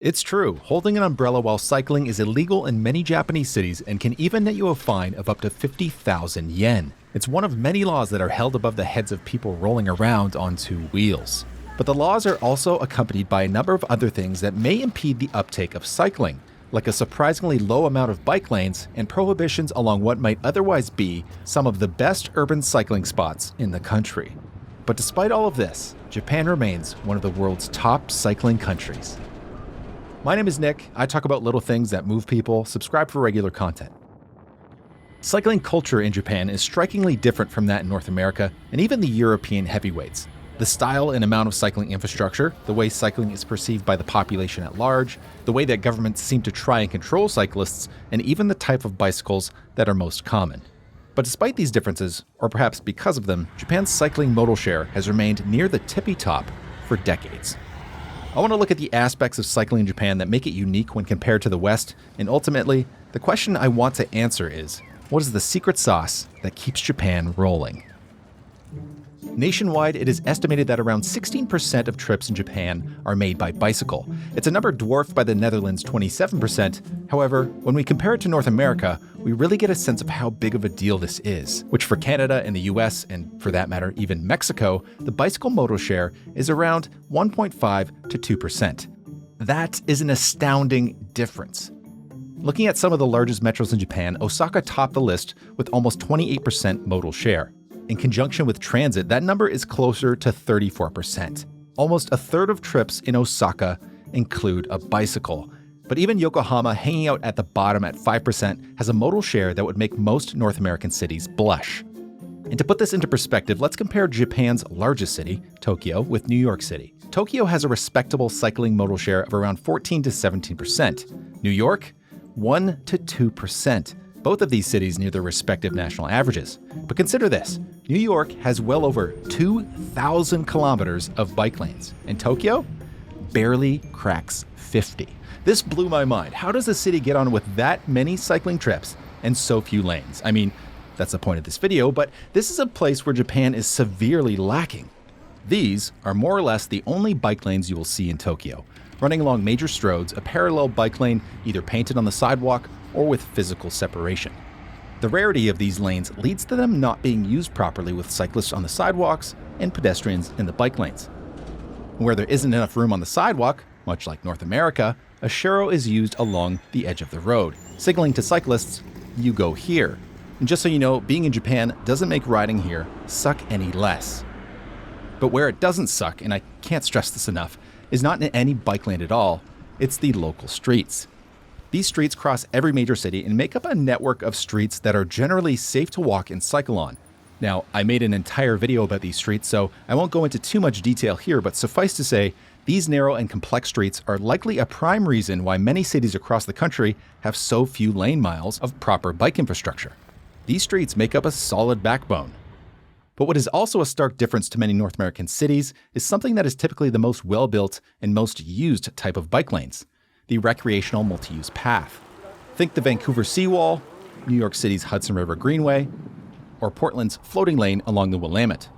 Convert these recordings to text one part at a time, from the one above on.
It's true, holding an umbrella while cycling is illegal in many Japanese cities and can even net you a fine of up to 50,000 yen. It's one of many laws that are held above the heads of people rolling around on two wheels. But the laws are also accompanied by a number of other things that may impede the uptake of cycling, like a surprisingly low amount of bike lanes and prohibitions along what might otherwise be some of the best urban cycling spots in the country. But despite all of this, Japan remains one of the world's top cycling countries. My name is Nick. I talk about little things that move people. Subscribe for regular content. Cycling culture in Japan is strikingly different from that in North America and even the European heavyweights. The style and amount of cycling infrastructure, the way cycling is perceived by the population at large, the way that governments seem to try and control cyclists, and even the type of bicycles that are most common. But despite these differences, or perhaps because of them, Japan's cycling modal share has remained near the tippy top for decades. I want to look at the aspects of cycling in Japan that make it unique when compared to the West, and ultimately, the question I want to answer is, what is the secret sauce that keeps Japan rolling? Nationwide, it is estimated that around 16% of trips in Japan are made by bicycle. It's a number dwarfed by the Netherlands' 27%. However, when we compare it to North America, we really get a sense of how big of a deal this is, which for Canada and the US, and for that matter, even Mexico, the bicycle modal share is around 1.5 to 2%. That is an astounding difference. Looking at some of the largest metros in Japan, Osaka topped the list with almost 28% modal share. In conjunction with transit, that number is closer to 34%. Almost a third of trips in Osaka include a bicycle. But even Yokohama, hanging out at the bottom at 5%, has a modal share that would make most North American cities blush. And to put this into perspective, let's compare Japan's largest city, Tokyo, with New York City. Tokyo has a respectable cycling modal share of around 14 to 17%. New York, 1 to 2%. Both of these cities near their respective national averages. But consider this, New York has well over 2,000 kilometers of bike lanes, and Tokyo barely cracks 50. This blew my mind. How does a city get on with that many cycling trips and so few lanes? I mean, that's the point of this video, but this is a place where Japan is severely lacking. These are more or less the only bike lanes you will see in Tokyo. Running along major roads, a parallel bike lane either painted on the sidewalk or with physical separation. The rarity of these lanes leads to them not being used properly with cyclists on the sidewalks and pedestrians in the bike lanes. Where there isn't enough room on the sidewalk, much like North America, a sharo is used along the edge of the road, signaling to cyclists, you go here. And just so you know, being in Japan doesn't make riding here suck any less. But where it doesn't suck, and I can't stress this enough, is not in any bike lane at all, it's the local streets. These streets cross every major city and make up a network of streets that are generally safe to walk and cycle on. Now, I made an entire video about these streets, so I won't go into too much detail here, but suffice to say, these narrow and complex streets are likely a prime reason why many cities across the country have so few lane miles of proper bike infrastructure. These streets make up a solid backbone. But what is also a stark difference to many North American cities is something that is typically the most well-built and most used type of bike lanes. The recreational multi-use path. Think the Vancouver Seawall, New York City's Hudson River Greenway, or Portland's floating lane along the Willamette.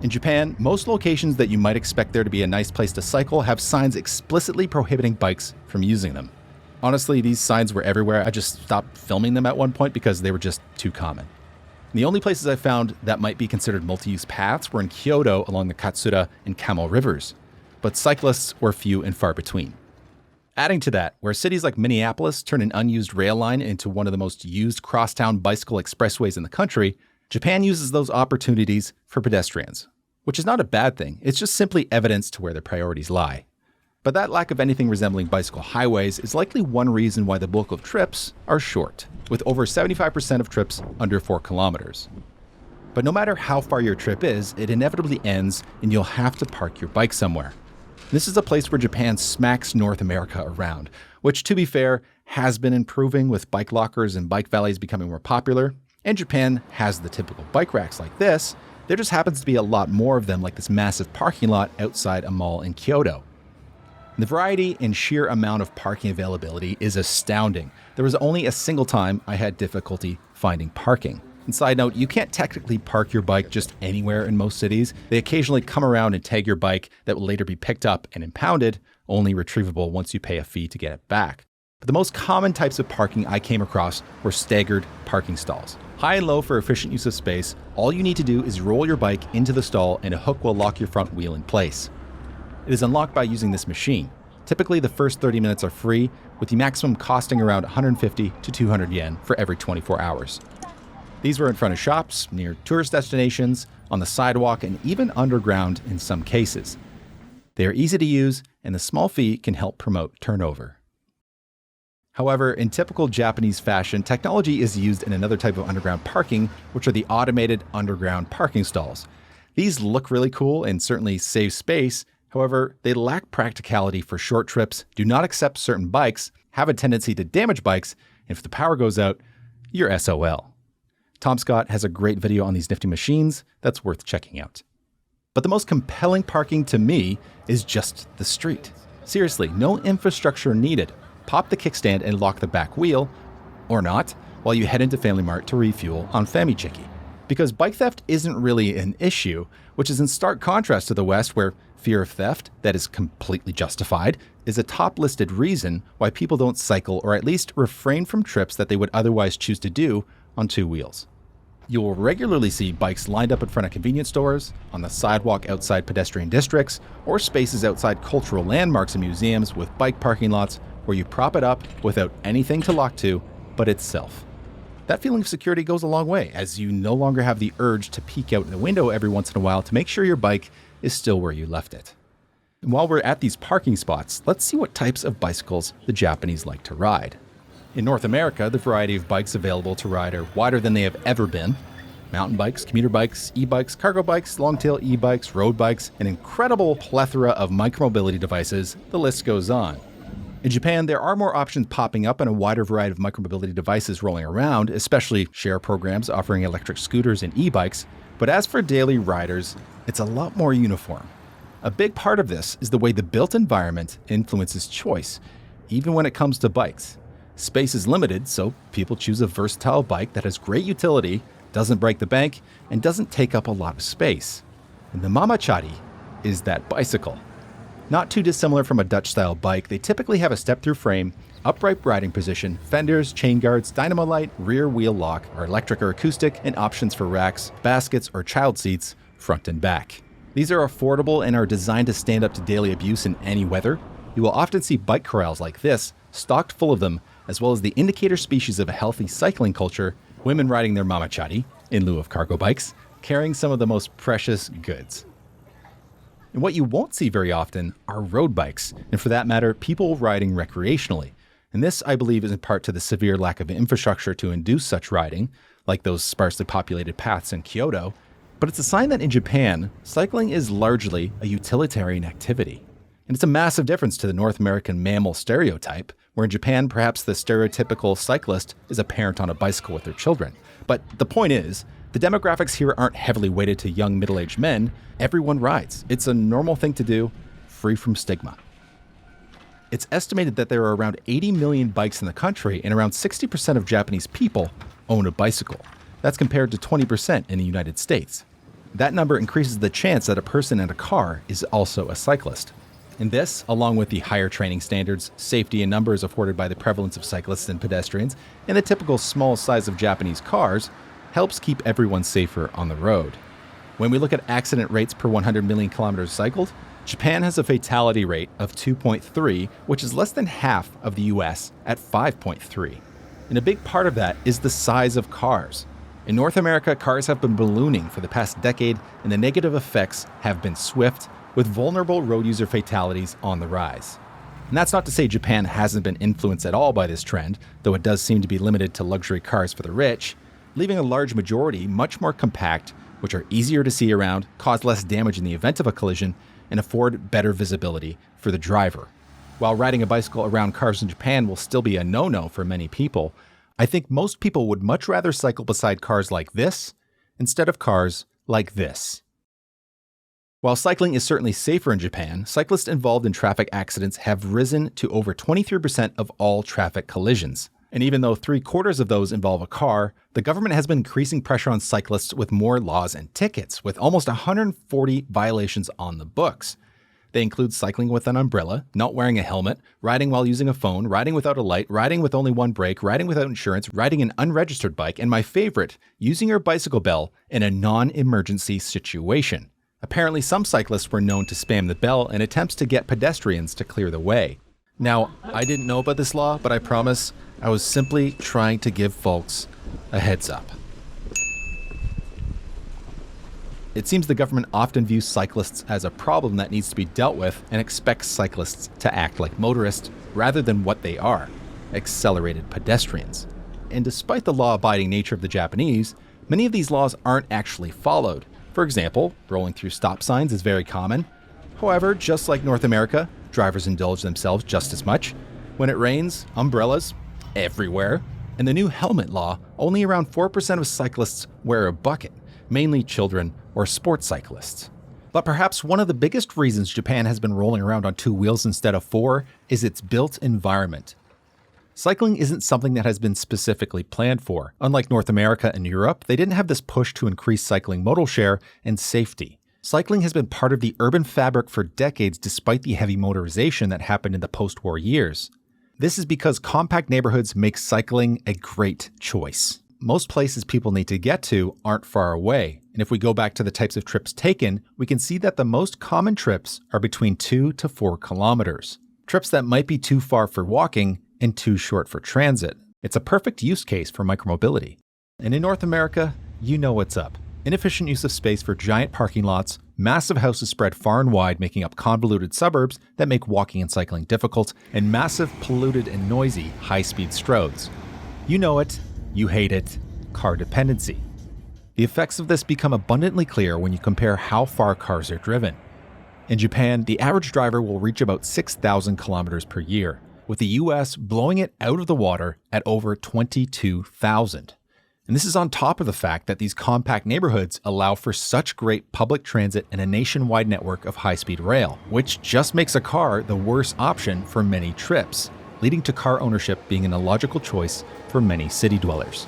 In Japan, most locations that you might expect there to be a nice place to cycle have signs explicitly prohibiting bikes from using them. Honestly, these signs were everywhere. I just stopped filming them at one point because they were just too common. The only places I found that might be considered multi-use paths were in Kyoto along the Katsura and Kamo rivers, but cyclists were few and far between. Adding to that, where cities like Minneapolis turn an unused rail line into one of the most used crosstown bicycle expressways in the country, Japan uses those opportunities for pedestrians, which is not a bad thing. It's just simply evidence to where their priorities lie. But that lack of anything resembling bicycle highways is likely one reason why the bulk of trips are short, with over 75% of trips under 4 kilometers. But no matter how far your trip is, it inevitably ends and you'll have to park your bike somewhere. This is a place where Japan smacks North America around, which, to be fair, has been improving with bike lockers and bike valleys becoming more popular. And Japan has the typical bike racks like this. There just happens to be a lot more of them, like this massive parking lot outside a mall in Kyoto. The variety and sheer amount of parking availability is astounding. There was only a single time I had difficulty finding parking. And side note, you can't technically park your bike just anywhere in most cities. They occasionally come around and tag your bike that will later be picked up and impounded, only retrievable once you pay a fee to get it back. But the most common types of parking I came across were staggered parking stalls. High and low for efficient use of space, all you need to do is roll your bike into the stall and a hook will lock your front wheel in place. It is unlocked by using this machine. Typically, the first 30 minutes are free, with the maximum costing around 150 to 200 yen for every 24 hours. These were in front of shops, near tourist destinations, on the sidewalk, and even underground in some cases. They are easy to use, and the small fee can help promote turnover. However, in typical Japanese fashion, technology is used in another type of underground parking, which are the automated underground parking stalls. These look really cool and certainly save space. However, they lack practicality for short trips, do not accept certain bikes, have a tendency to damage bikes, and if the power goes out, you're SOL. Tom Scott has a great video on these nifty machines that's worth checking out. But the most compelling parking to me is just the street. Seriously, no infrastructure needed. Pop the kickstand and lock the back wheel, or not, while you head into Family Mart to refuel on Famichiki. Because bike theft isn't really an issue, which is in stark contrast to the West, where fear of theft, that is completely justified, is a top listed reason why people don't cycle or at least refrain from trips that they would otherwise choose to do on two wheels. You will regularly see bikes lined up in front of convenience stores, on the sidewalk outside pedestrian districts, or spaces outside cultural landmarks and museums with bike parking lots where you prop it up without anything to lock to but itself. That feeling of security goes a long way, as you no longer have the urge to peek out the window every once in a while to make sure your bike is still where you left it. And while we're at these parking spots, let's see what types of bicycles the Japanese like to ride. In North America, the variety of bikes available to ride are wider than they have ever been. Mountain bikes, commuter bikes, e-bikes, cargo bikes, long-tail e-bikes, road bikes, an incredible plethora of micromobility devices, the list goes on. In Japan, there are more options popping up and a wider variety of micromobility devices rolling around, especially share programs offering electric scooters and e-bikes. But as for daily riders, it's a lot more uniform. A big part of this is the way the built environment influences choice, even when it comes to bikes. Space is limited, so people choose a versatile bike that has great utility, doesn't break the bank, and doesn't take up a lot of space. And the Mamachari is that bicycle. Not too dissimilar from a Dutch-style bike, they typically have a step-through frame, upright riding position, fenders, chain guards, dynamo light, rear wheel lock, or electric or acoustic, and options for racks, baskets, or child seats, front and back. These are affordable and are designed to stand up to daily abuse in any weather. You will often see bike corrals like this, stocked full of them, as well as the indicator species of a healthy cycling culture, women riding their mamachari, in lieu of cargo bikes, carrying some of the most precious goods. And what you won't see very often are road bikes, and for that matter, people riding recreationally. And this, I believe, is in part to the severe lack of infrastructure to induce such riding, like those sparsely populated paths in Kyoto. But it's a sign that in Japan, cycling is largely a utilitarian activity. And it's a massive difference to the North American mammal stereotype, where in Japan, perhaps the stereotypical cyclist is a parent on a bicycle with their children. But the point is, the demographics here aren't heavily weighted to young middle-aged men. Everyone rides. It's a normal thing to do, free from stigma. It's estimated that there are around 80 million bikes in the country, and around 60% of Japanese people own a bicycle. That's compared to 20% in the United States. That number increases the chance that a person in a car is also a cyclist. And this, along with the higher training standards, safety and numbers afforded by the prevalence of cyclists and pedestrians, and the typical small size of Japanese cars, helps keep everyone safer on the road. When we look at accident rates per 100 million kilometers cycled, Japan has a fatality rate of 2.3, which is less than half of the US at 5.3. And a big part of that is the size of cars. In North America, cars have been ballooning for the past decade, and the negative effects have been swift, with vulnerable road user fatalities on the rise. And that's not to say Japan hasn't been influenced at all by this trend, though it does seem to be limited to luxury cars for the rich, leaving a large majority much more compact, which are easier to see around, cause less damage in the event of a collision, and afford better visibility for the driver. While riding a bicycle around cars in Japan will still be a no-no for many people, I think most people would much rather cycle beside cars like this instead of cars like this. While cycling is certainly safer in Japan, cyclists involved in traffic accidents have risen to over 23% of all traffic collisions. And even though 3/4 of those involve a car, the government has been increasing pressure on cyclists with more laws and tickets, with almost 140 violations on the books. They include cycling with an umbrella, not wearing a helmet, riding while using a phone, riding without a light, riding with only one brake, riding without insurance, riding an unregistered bike, and my favorite, using your bicycle bell in a non-emergency situation. Apparently, some cyclists were known to spam the bell in attempts to get pedestrians to clear the way. Now, I didn't know about this law, but I promise I was simply trying to give folks a heads up. It seems the government often views cyclists as a problem that needs to be dealt with and expects cyclists to act like motorists rather than what they are, accelerated pedestrians. And despite the law-abiding nature of the Japanese, many of these laws aren't actually followed. For example, rolling through stop signs is very common. However, just like North America, drivers indulge themselves just as much. When it rains, umbrellas everywhere. And the new helmet law, only around 4% of cyclists wear a bucket, mainly children or sports cyclists. But perhaps one of the biggest reasons Japan has been rolling around on 2 wheels instead of 4 is its built environment. Cycling isn't something that has been specifically planned for. Unlike North America and Europe, they didn't have this push to increase cycling modal share and safety. Cycling has been part of the urban fabric for decades despite the heavy motorization that happened in the post-war years. This is because compact neighborhoods make cycling a great choice. Most places people need to get to aren't far away, and if we go back to the types of trips taken, we can see that the most common trips are between 2 to 4 kilometers. Trips that might be too far for walking and too short for transit. It's a perfect use case for micromobility. And in North America, you know what's up. Inefficient use of space for giant parking lots, massive houses spread far and wide making up convoluted suburbs that make walking and cycling difficult, and massive, polluted and noisy high-speed stroads. You know it. You hate it. Car dependency. The effects of this become abundantly clear when you compare how far cars are driven. In Japan, the average driver will reach about 6,000 kilometers per year, with the US blowing it out of the water at over 22,000. And this is on top of the fact that these compact neighborhoods allow for such great public transit and a nationwide network of high-speed rail, which just makes a car the worst option for many trips, leading to car ownership being an illogical choice for many city dwellers.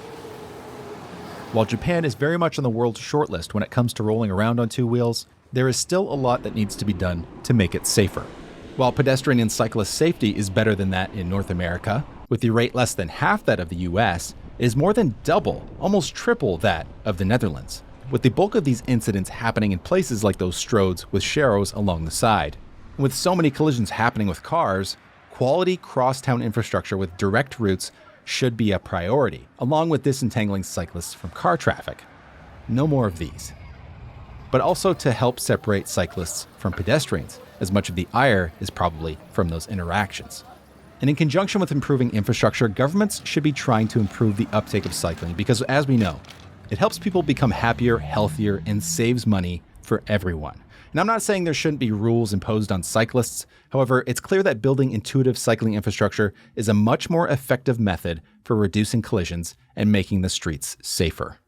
While Japan is very much on the world's shortlist when it comes to rolling around on 2 wheels, there is still a lot that needs to be done to make it safer. While pedestrian and cyclist safety is better than that in North America, with the rate less than half that of the US, it is more than double, almost triple that of the Netherlands, with the bulk of these incidents happening in places like those stroads with sharrows along the side. And with so many collisions happening with cars, quality crosstown infrastructure with direct routes should be a priority, along with disentangling cyclists from car traffic. No more of these. But also to help separate cyclists from pedestrians, as much of the ire is probably from those interactions. And in conjunction with improving infrastructure, governments should be trying to improve the uptake of cycling because, as we know, it helps people become happier, healthier, and saves money for everyone. And I'm not saying there shouldn't be rules imposed on cyclists. However, it's clear that building intuitive cycling infrastructure is a much more effective method for reducing collisions and making the streets safer.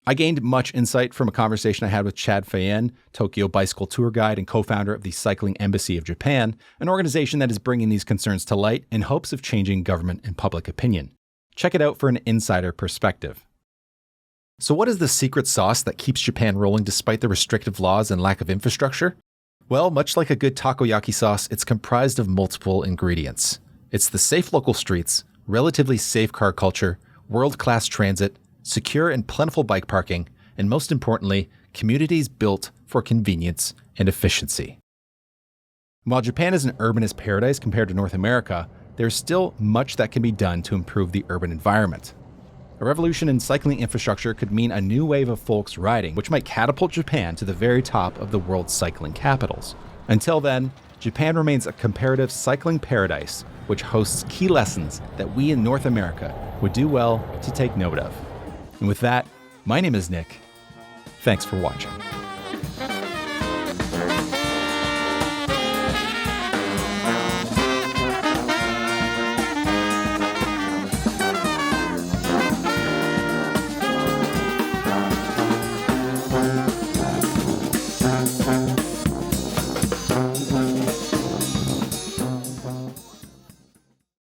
I gained much insight from a conversation I had with Chad Fayen, Tokyo bicycle tour guide and co-founder of the Cycling Embassy of Japan, an organization that is bringing these concerns to light in hopes of changing government and public opinion. Check it out for an insider perspective. So what is the secret sauce that keeps Japan rolling despite the restrictive laws and lack of infrastructure? Well, much like a good takoyaki sauce, it's comprised of multiple ingredients. It's the safe local streets, relatively safe car culture, world-class transit, secure and plentiful bike parking, and most importantly, communities built for convenience and efficiency. While Japan is an urbanist paradise compared to North America, there's still much that can be done to improve the urban environment. A revolution in cycling infrastructure could mean a new wave of folks riding, which might catapult Japan to the very top of the world's cycling capitals. Until then, Japan remains a comparative cycling paradise, which hosts key lessons that we in North America would do well to take note of. And with that, my name is Nick. Thanks for watching.